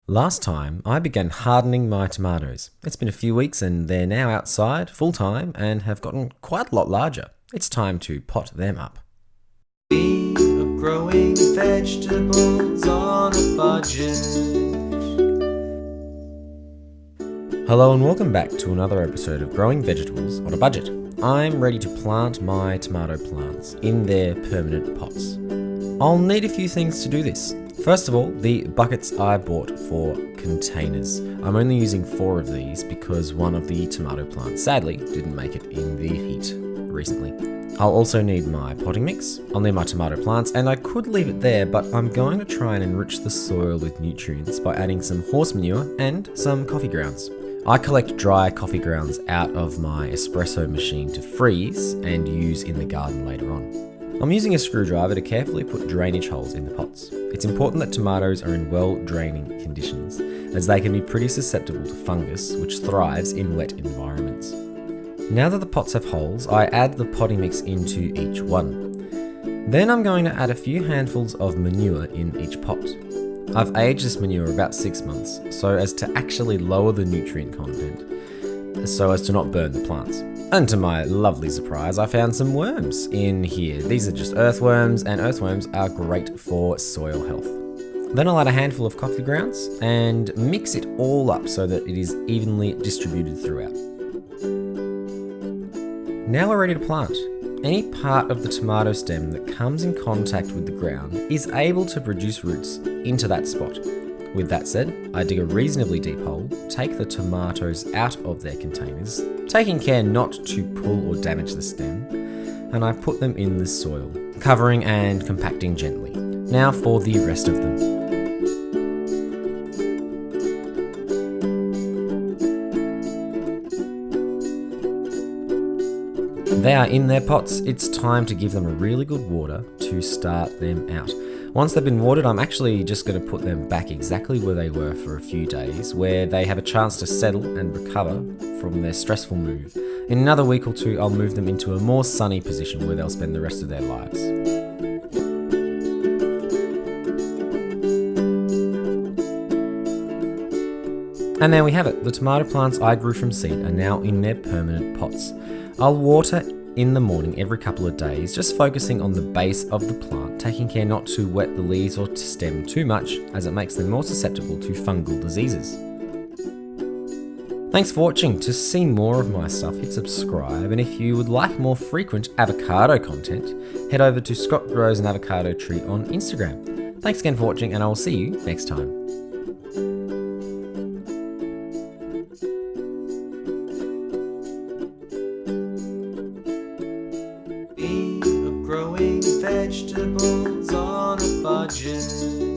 Last time, I began hardening my tomatoes. It's been a few weeks and they're now outside full time and have gotten quite a lot larger. It's time to pot them up. We are growing vegetables on a budget. Hello and welcome back to another episode of Growing Vegetables on a Budget. I'm ready to plant my tomato plants in their permanent pots. I'll need a few things to do this. First of all, the buckets I bought for containers. I'm only using 4 of these because one of the tomato plants sadly didn't make it in the heat recently. I'll also need my potting mix, I'll need my tomato plants, and I could leave it there, but I'm going to try and enrich the soil with nutrients by adding some horse manure and some coffee grounds. I collect dry coffee grounds out of my espresso machine to freeze and use in the garden later on. I'm using a screwdriver to carefully put drainage holes in the pots. It's important that tomatoes are in well-draining conditions, as they can be pretty susceptible to fungus, which thrives in wet environments. Now that the pots have holes, I add the potting mix into each one. Then I'm going to add a few handfuls of manure in each pot. I've aged this manure about 6 months, so as to actually lower the nutrient content, so as to not burn the plants. And to my lovely surprise, I found some worms in here. These are just earthworms, and earthworms are great for soil health. Then I'll add a handful of coffee grounds and mix it all up so that it is evenly distributed throughout. Now we're ready to plant. Any part of the tomato stem that comes in contact with the ground is able to produce roots into that spot. With that said, I dig a reasonably deep hole, take the tomatoes out of their containers, taking care not to pull or damage the stem, and I put them in the soil, covering and compacting gently. Now for the rest of them. They are in their pots. It's time to give them a really good water to start them out. Once they've been watered, I'm actually just going to put them back exactly where they were for a few days, where they have a chance to settle and recover from their stressful move. In another week or two, I'll move them into a more sunny position where they'll spend the rest of their lives. And there we have it. The tomato plants I grew from seed are now in their permanent pots. I'll water in the morning every couple of days, just focusing on the base of the plant, taking care not to wet the leaves or to stem too much, as it makes them more susceptible to fungal diseases. Thanks for watching. To see more of my stuff, hit subscribe, and if you would like more frequent avocado content, head over to Scott Grows an Avocado Tree on Instagram. Thanks again for watching, and I will see you next time. We are growing vegetables on a budget.